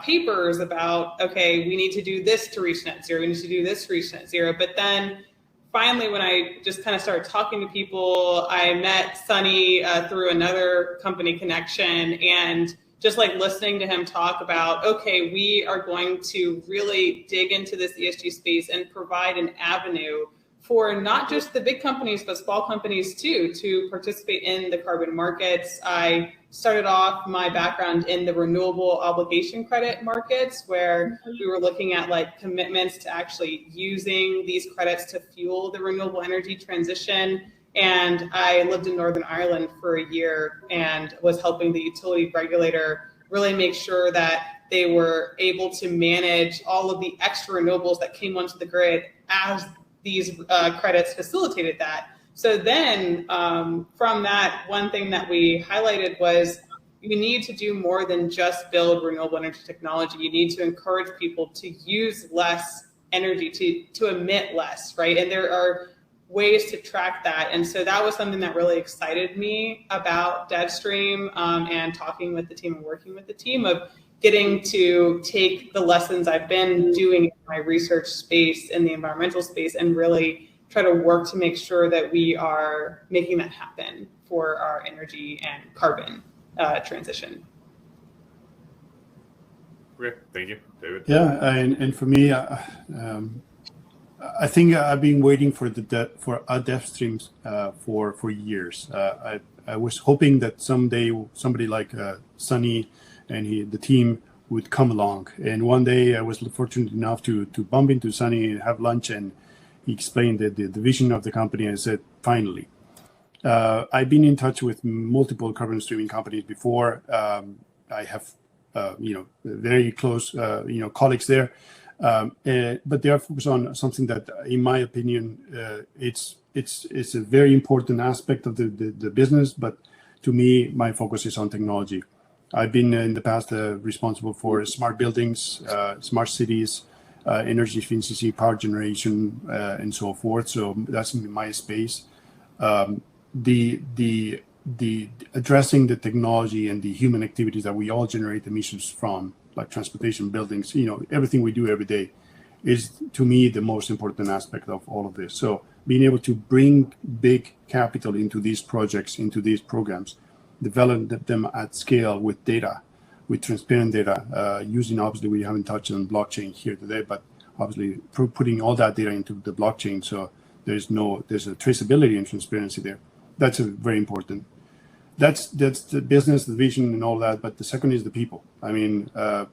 papers about, okay, we need to do this to reach net zero, we need to do this to reach net zero. But then finally, when I just kind of started talking to people, I met Sunny through another company connection, and just like listening to him talk about, okay, we are going to really dig into this ESG space and provide an avenue for not just the big companies, but small companies too, to participate in the carbon markets. I started off my background in the renewable obligation credit markets, where we were looking at like commitments to actually using these credits to fuel the renewable energy transition. And I lived in Northern Ireland for a year and was helping the utility regulator really make sure that they were able to manage all of the extra renewables that came onto the grid as these credits facilitated that. So then from that, one thing that we highlighted was you need to do more than just build renewable energy technology. You need to encourage people to use less energy, to emit less, right? And there are ways to track that. And so that was something that really excited me about DevvStream and talking with the team and working with the team of getting to take the lessons I've been doing in my research space in the environmental space and really try to work to make sure that we are making that happen for our energy and carbon transition. Great, thank you, David. Yeah, and for me, I think I've been waiting for our DevvStreams for years. I was hoping that someday somebody like Sunny and the team would come along. And one day I was fortunate enough to bump into Sunny and have lunch, and he explained the vision of the company, and I said, finally. I've been in touch with multiple carbon streaming companies before. I have, very close, colleagues there. But they are focused on something that, in my opinion, it's a very important aspect of the business. But to me, my focus is on technology. I've been in the past responsible for smart buildings, smart cities, energy efficiency, power generation, and so forth. So that's my space. The addressing the technology and the human activities that we all generate emissions from, like transportation, buildings, everything we do every day, is to me the most important aspect of all of this. So being able to bring big capital into these projects, into these programs, develop them at scale with data, with transparent data, using, obviously, we haven't touched on blockchain here today, but obviously putting all that data into the blockchain, so there's a traceability and transparency there. That's very important. That's the business, the vision, and all that. But the second is the people. I mean, I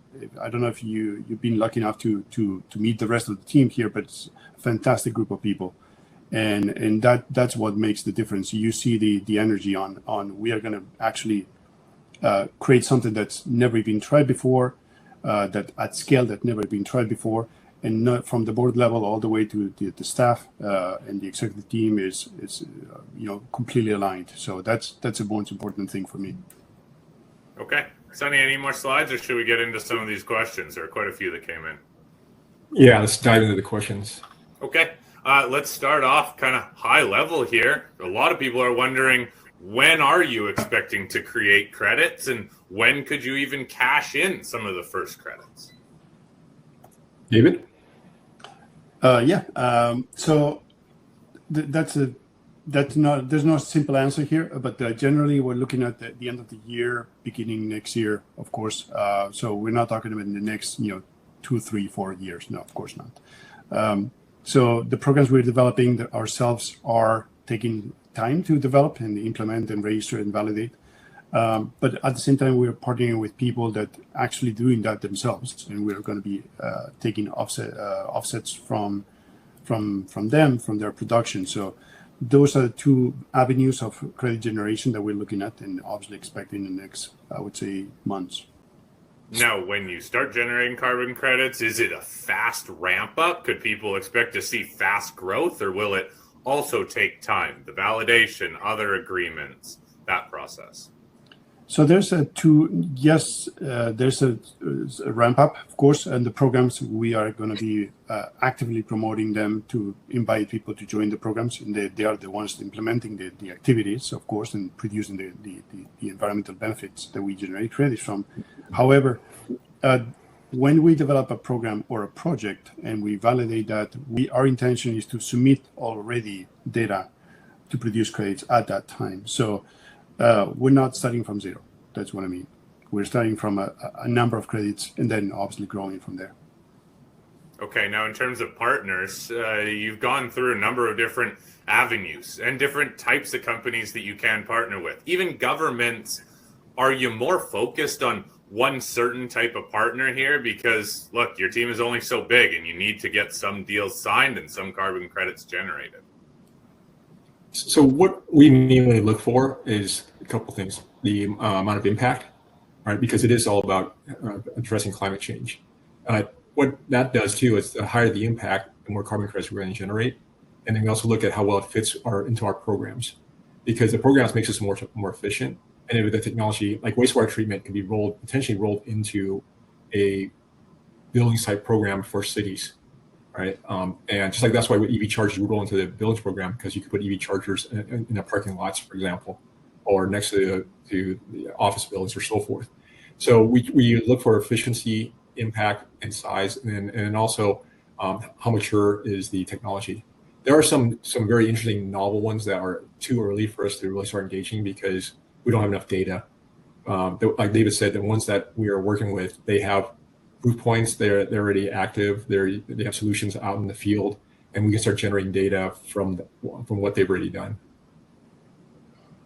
don't know if you've been lucky enough to meet the rest of the team here, but it's a fantastic group of people. And that's what makes the difference. You see the energy on we are going to actually create something that's never been tried before, that at scale that never been tried before, and not from the board level all the way to the staff and the executive team is completely aligned. So that's the most important thing for me. Okay, Sunny, any more slides, or should we get into some of these questions? There are quite a few that came in. Yeah, let's dive into the questions. Okay. Let's start off kind of high level here. A lot of people are wondering, when are you expecting to create credits, and when could you even cash in some of the first credits? David? So there's no simple answer here, but generally we're looking at the end of the year, beginning next year, of course. So we're not talking about in the next 2, 3, 4 years. No, of course not. So the programs we're developing ourselves are taking time to develop and implement and register and validate. But at the same time, we're partnering with people that actually doing that themselves, and we're going to be taking offsets from them, from their production. So those are the two avenues of credit generation that we're looking at and obviously expecting in the next, I would say, months. Now, when you start generating carbon credits, is it a fast ramp up? Could people expect to see fast growth, or will it also take time? The validation, other agreements, that process. So there's there's a ramp up, of course, and the programs, we are going to be actively promoting them to invite people to join the programs, and they are the ones implementing the activities, of course, and producing the environmental benefits that we generate credits from. However, when we develop a program or a project and we validate that, our intention is to submit already data to produce credits at that time. So we're not starting from zero. That's what I mean. We're starting from a number of credits and then obviously growing from there. Okay, now in terms of partners, you've gone through a number of different avenues and different types of companies that you can partner with. Even governments, are you more focused on one certain type of partner here? Because, look, your team is only so big and you need to get some deals signed and some carbon credits generated. So what we mainly look for is a couple things. The amount of impact, right? Because it is all about addressing climate change. What that does too is the higher the impact, the more carbon credits we're going to generate. And then we also look at how well it fits into our programs, because the programs makes us more efficient. And with the technology, like wastewater treatment can be potentially rolled into a building site program for cities. Right, and just like that's why with EV chargers we roll into the village program, because you could put EV chargers in the parking lots, for example, or next to the office buildings or so forth. So we look for efficiency, impact, and size, and also how mature is the technology. There are some very interesting novel ones that are too early for us to really start engaging because we don't have enough data. Like David said, the ones that we are working with, they have proof points, they're already active, they have solutions out in the field, and we can start generating data from what they've already done.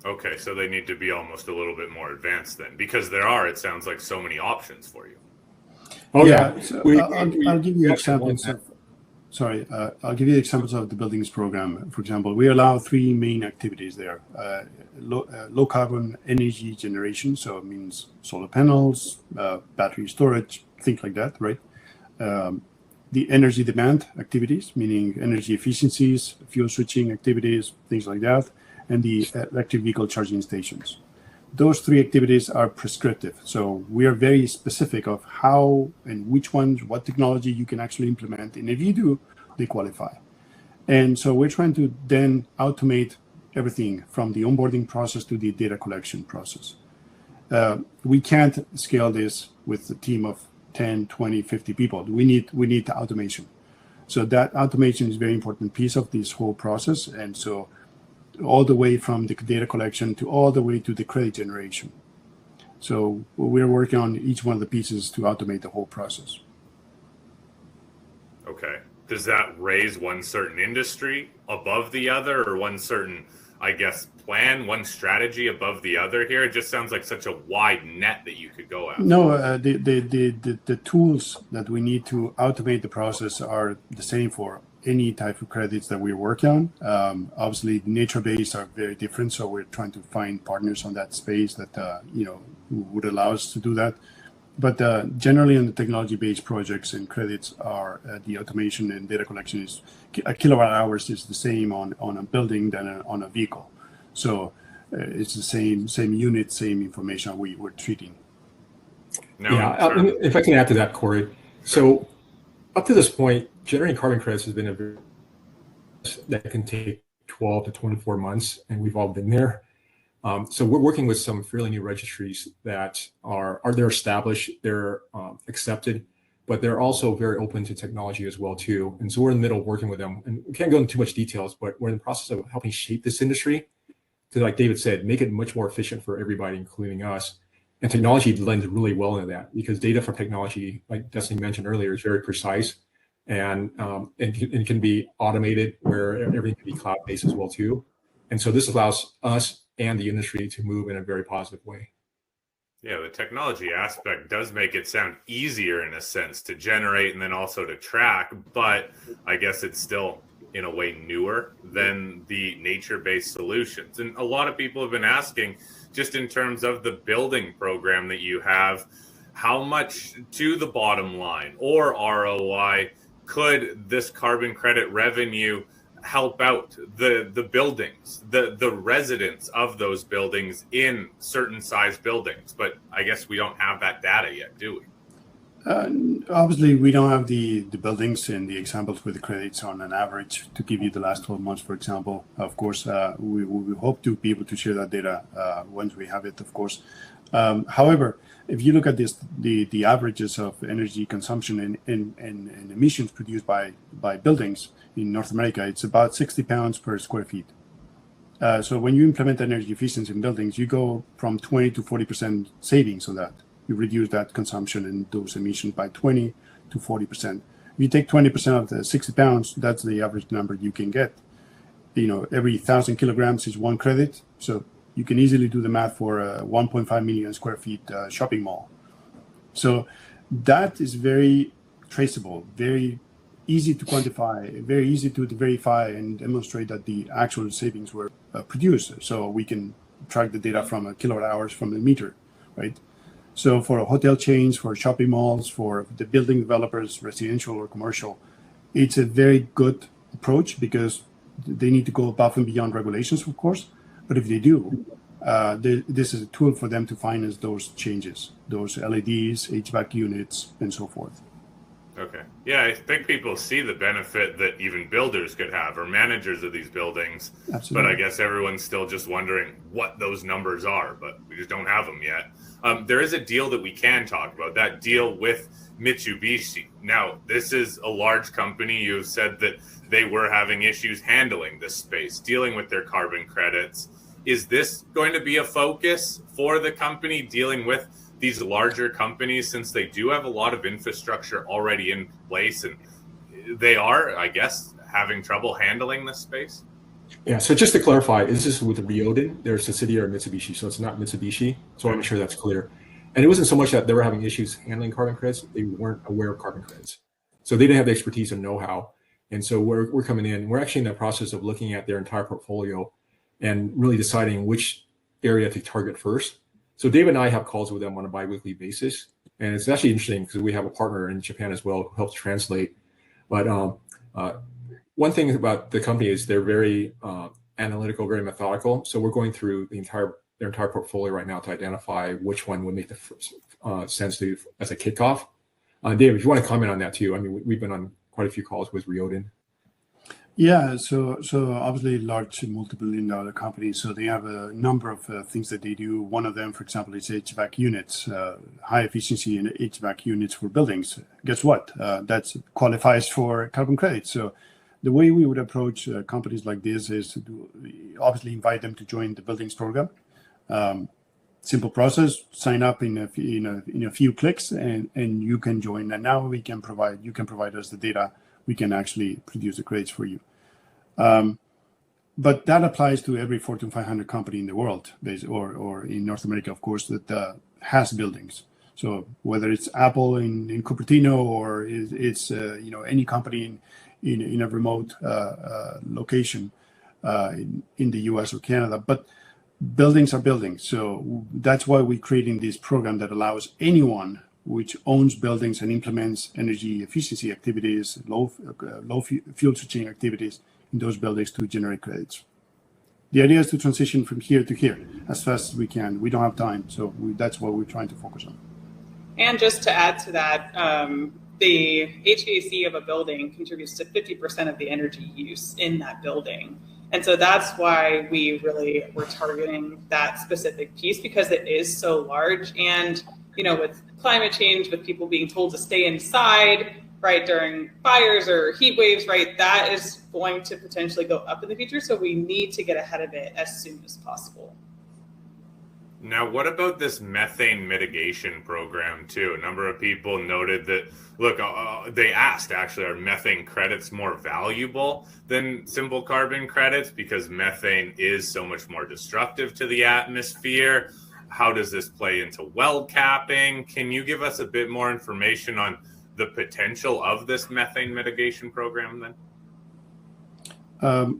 Okay, so they need to be almost a little bit more advanced then, because there are, it sounds like, so many options for you. Oh yeah, so I'll give you examples of. Sorry, I'll give you examples of the buildings program. For example, we allow three main activities there: low carbon energy generation, so it means solar panels, battery storage, things like that, right? The energy demand activities, meaning energy efficiencies, fuel switching activities, things like that, and the electric vehicle charging stations. Those three activities are prescriptive. So we are very specific of how and which ones, what technology you can actually implement. And if you do, they qualify. And so we're trying to then automate everything from the onboarding process to the data collection process. We can't scale this with a team of 10, 20, 50 people. We need the automation. So that automation is a very important piece of this whole process. And so all the way from the data collection to all the way to the credit generation. So we're working on each one of the pieces to automate the whole process. Okay. Does that raise one certain industry above the other, or one certain, I guess, plan, one strategy above the other here? It just sounds like such a wide net that you could go after. No, the tools that we need to automate the process are the same for any type of credits that we're working on. Obviously, nature-based are very different, so we're trying to find partners on that space that would allow us to do that. But generally, in the technology-based projects and credits, are the automation and data collection is a kilowatt hours is the same on a building than on a vehicle. So it's the same unit, same information we're treating. If I can add to that, Corey. So up to this point, generating carbon credits has been that can take 12 to 24 months, and we've all been there. So we're working with some fairly new registries that they're established, they're accepted, but they're also very open to technology as well too. And so we're in the middle of working with them, and we can't go into too much details, but we're in the process of helping shape this industry to, like David said, make it much more efficient for everybody, including us. And technology lends really well into that, because data from technology, like Destenie mentioned earlier, is very precise. And it can be automated where everything can be cloud-based as well too. And so this allows us and the industry to move in a very positive way. Yeah, the technology aspect does make it sound easier in a sense to generate and then also to track, but I guess it's still in a way newer than the nature-based solutions. And a lot of people have been asking, just in terms of the building program that you have, how much to the bottom line or ROI could this carbon credit revenue help out the buildings, the residents of those buildings in certain size buildings? But I guess we don't have that data yet, do we? Obviously, we don't have the buildings and the examples with the credits on an average to give you the last 12 months, for example. Of course, we hope to be able to share that data once we have it, of course. However, if you look at this, the averages of energy consumption and emissions produced by buildings in North America, it's about 60 pounds per square feet. So when you implement energy efficiency in buildings, you go from 20 to 40% savings on that. You reduce that consumption and those emissions by 20 to 40%. If you take 20% of the 60 pounds, that's the average number you can get. Every 1,000 kilograms is one credit. So you can easily do the math for a 1.5 million square feet shopping mall. So that is very traceable, very easy to quantify, very easy to verify and demonstrate that the actual savings were produced. So we can track the data from kilowatt hours from the meter, right? So for hotel chains, for shopping malls, for the building developers, residential or commercial, it's a very good approach because they need to go above and beyond regulations, of course. But if they do, this is a tool for them to finance those changes, those LEDs, HVAC units, and so forth. Okay. Yeah, I think people see the benefit that even builders could have or managers of these buildings. Absolutely. But I guess everyone's still just wondering what those numbers are, but we just don't have them yet. There is a deal that we can talk about, that deal with Mitsubishi. Now, this is a large company. You have said that they were having issues handling this space, dealing with their carbon credits. Is this going to be a focus for the company, dealing with these larger companies, since they do have a lot of infrastructure already in place and they are, I guess, having trouble handling this space? Yeah, so just to clarify, this is with Ryoden. They're a subsidiary of Mitsubishi, so it's not Mitsubishi. So I want to make sure that's clear. And it wasn't so much that they were having issues handling carbon credits, they weren't aware of carbon credits. So they didn't have the expertise and know-how. And so we're coming in, we're actually in the process of looking at their entire portfolio and really deciding which area to target first. So Dave and I have calls with them on a bi-weekly basis. And it's actually interesting because we have a partner in Japan as well who helps translate. But one thing about the company is they're very analytical, very methodical. So we're going through their entire portfolio right now to identify which one would make the sense to as a kickoff. Dave, if you want to comment on that too. I mean, we've been on quite a few calls with Ryoden. Yeah, so obviously large multi-billion-dollar companies, so they have a number of things that they do. One of them, for example, is HVAC units, high efficiency in HVAC units for buildings. Guess what? That qualifies for carbon credits. So the way we would approach companies like this is to obviously invite them to join the buildings program. Simple process: sign up in a few clicks, and you can join. And now you can provide us the data. We can actually produce the credits for you. But that applies to every Fortune 500 company in the world, or in North America, of course, that has buildings. So whether it's Apple in Cupertino or it's any company in a remote location in the US or Canada, but buildings are buildings. So that's why we're creating this program that allows anyone which owns buildings and implements energy efficiency activities, low fuel switching activities in those buildings to generate credits. The idea is to transition from here to here as fast as we can. We don't have time, so that's what we're trying to focus on. And just to add to that, the HVAC of a building contributes to 50% of the energy use in that building. And so that's why we really were targeting that specific piece, because it is so large. And with climate change, with people being told to stay inside, right, during fires or heat waves, right, that is going to potentially go up in the future. So we need to get ahead of it as soon as possible. Now, what about this methane mitigation program too? A number of people noted that, look, they asked actually, are methane credits more valuable than simple carbon credits because methane is so much more destructive to the atmosphere? How does this play into well capping? Can you give us a bit more information on the potential of this methane mitigation program then?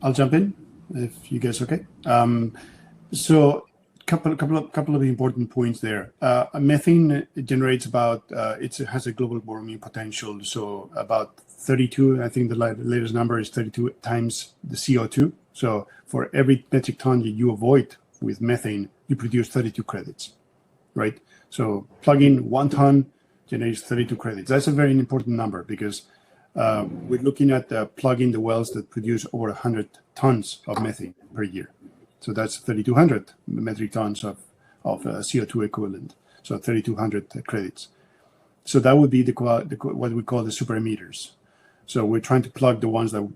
I'll jump in if you guys okay. So couple of important points there. Methane generates about it has a global warming potential, so about 32. I think the latest number is 32 times the CO2. So for every metric ton that you avoid with methane, you produce 32 credits, right? So plug in 1 ton generates 32 credits. That's a very important number because we're looking at plugging the wells that produce over 100 tons of methane per year. So that's 3,200 metric tons of CO2 equivalent. So 3,200 credits. So that would be what we call the super emitters. So we're trying to plug the ones that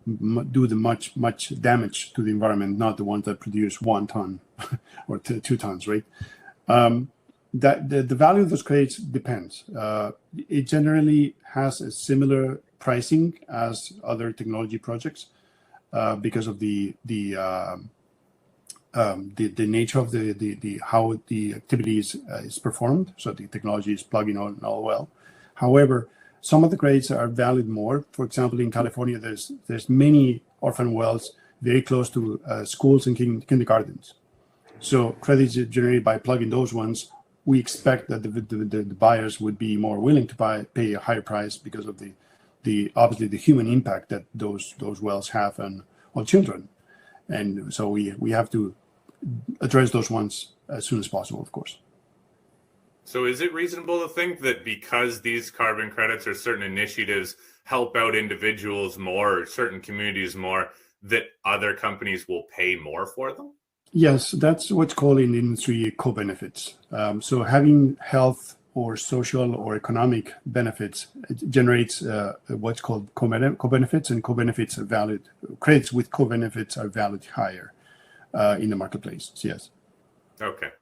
do the much damage to the environment, not the ones that produce 1 ton or 2 tons, right? That the value of those credits depends. It generally has a similar pricing as other technology projects because of the nature of the how the activity is performed. So the technology is plugging on all well. However, some of the credits are valued more. For example, in California, there's many orphan wells very close to schools and kindergartens. So credits generated by plugging those ones, we expect that the buyers would be more willing to pay a higher price because of the obviously the human impact that those wells have on children. And so we have to address those ones as soon as possible, of course. So is it reasonable to think that because these carbon credits or certain initiatives help out individuals more or certain communities more, that other companies will pay more for them? Yes, that's what's called in the industry co-benefits. So having health or social or economic benefits generates what's called co-benefits, and co-benefits are valued. Credits with co-benefits are valued higher in the marketplace. Yes. Okay.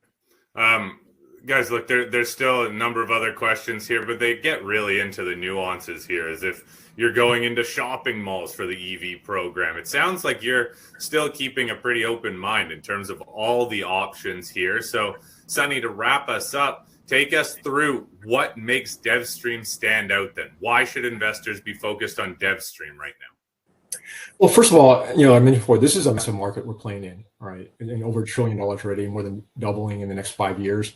Guys, look, there's still a number of other questions here, but they get really into the nuances here, as if you're going into shopping malls for the EV program. It sounds like you're still keeping a pretty open mind in terms of all the options here. So, Sonny, to wrap us up, take us through what makes DevvStream stand out then. Why should investors be focused on DevvStream right now? Well, first of all, I mentioned before, this is a massive market we're playing in, right? And over $1 trillion already, more than doubling in the next 5 years.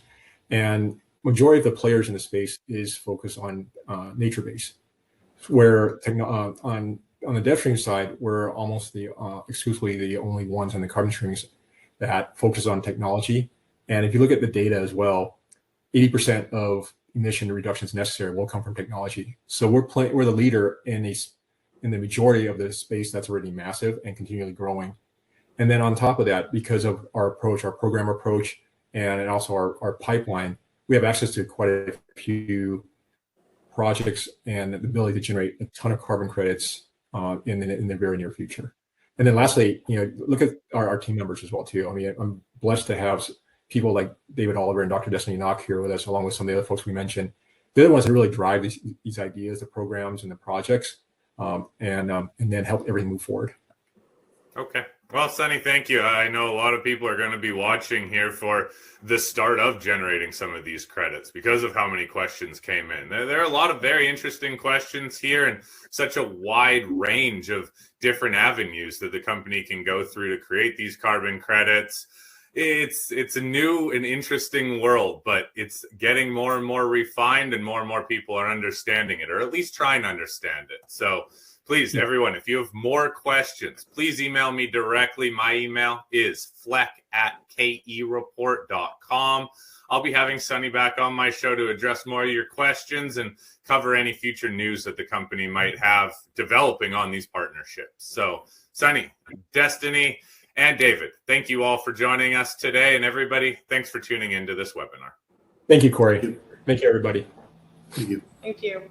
And majority of the players in the space is focused on nature-based, where on the DevvStream side, we're almost exclusively the only ones on the carbon streams that focus on technology. And if you look at the data as well, 80% of emission reductions necessary will come from technology. So we're the leader in the majority of the space that's already massive and continually growing. And then on top of that, because of our approach, our program approach, and also our pipeline, we have access to quite a few projects and the ability to generate a ton of carbon credits in the very near future. And then lastly, look at our team members as well too. I mean, I'm blessed to have people like David Oliver and Dr. Destenie Nock here with us, along with some of the other folks we mentioned. They're the ones that really drive these ideas, the programs, and the projects, and then help everything move forward. Okay. Well, Sonny, thank you. I know a lot of people are going to be watching here for the start of generating some of these credits because of how many questions came in. There are a lot of very interesting questions here and such a wide range of different avenues that the company can go through to create these carbon credits. It's a new and interesting world, but it's getting more and more refined and more people are understanding it, or at least trying to understand it. So please, everyone, if you have more questions, please email me directly. My email is fleck@kereport.com. I'll be having Sonny back on my show to address more of your questions and cover any future news that the company might have developing on these partnerships. So, Sonny, Destenie, and David, thank you all for joining us today. And everybody, thanks for tuning into this webinar. Thank you, Corey. Thank you, everybody. Thank you. Thank you.